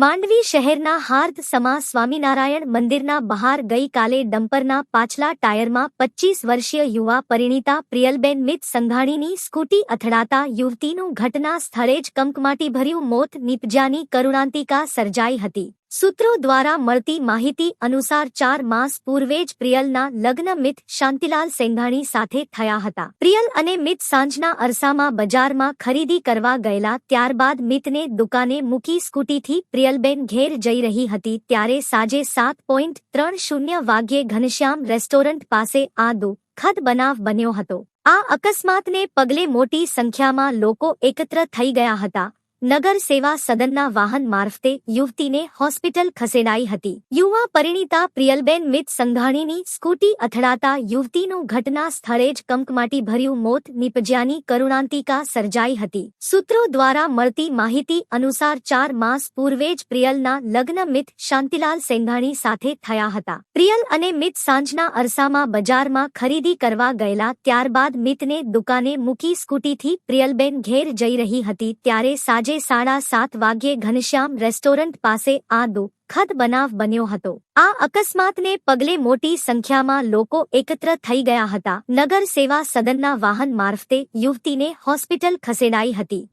માંડવી શહેરના હાર્દ સમા સ્વામિનારાયણ મંદિરના બહાર ગઈકાલે ડમ્પરના પાછલા ટાયરમાં 25 વર્ષીય યુવા પરિણીતા પ્રિયલબેન મિત સંઘાણીની સ્કૂટી અથડાતા યુવતીનું ઘટના સ્થળે જ કમકમાટીભર્યું મોત નીપજ્યાની કરુણાંતિકા સર્જાઈ હતી। સૂત્રો દ્વારા મળતી માહિતી અનુસાર 4 માસ પૂર્વે જ પ્રિયલના લગ્ન મિત શાંતિલાલ સેંઘાણી સાથે થયા હતા। પ્રિયલ અને મિત સાંજના અરસામાં બજારમાં ખરીદી કરવા ગયેલા, ત્યારબાદ મિતને દુકાને મૂકી સ્કૂટીથી પ્રિયલબેન ઘેર જઈ રહી હતી ત્યારે સાંજે 7:30 વાગ્યે ઘનશ્યામ રેસ્ટોરન્ટ પાસે આ દુઃખદ બનાવ બન્યો હતો। આ અકસ્માતને પગલે મોટી સંખ્યામાં લોકો એકત્ર થઈ ગયા હતા। નગર સેવા સદનના વાહન મારફતે યુવતીને હોસ્પિટલ ખસેડાઈ હતી। યુવા પરિણીતા પ્રિયલબેન મિત સંઘાણીની સ્કૂટી અથડાતા યુવતીનું ઘટના સ્થળે જ કમકમાટીભર્યું મોત નીપજ્યાની કરુણાંતિકા સર્જાઈ હતી। સૂત્રો દ્વારા મળતી માહિતી અનુસાર 4 માસ પૂર્વે જ પ્રિયલના લગ્ન મિત શાંતિલાલ સેંઘાણી સાથે થયા હતા। પ્રિયલ અને મિત સાંજના અરસામાં બજારમાં ખરીદી કરવા ગયેલા, ત્યારબાદ મિતને દુકાને મૂકી સ્કૂટીથી પ્રિયલબેન ઘેર જઈ રહી હતી ત્યારે સાંજે 7:30 વાગ્યે ઘનશ્યામ રેસ્ટોરન્ટ પાસે આ દુઃખદ બનાવ બન્યો હતો। આ અકસ્માતને પગલે મોટી સંખ્યામાં લોકો એકત્ર થઈ ગયા હતા। નગર સેવા સદનના વાહન મારફતે યુવતીને હોસ્પિટલ ખસેડાઈ હતી।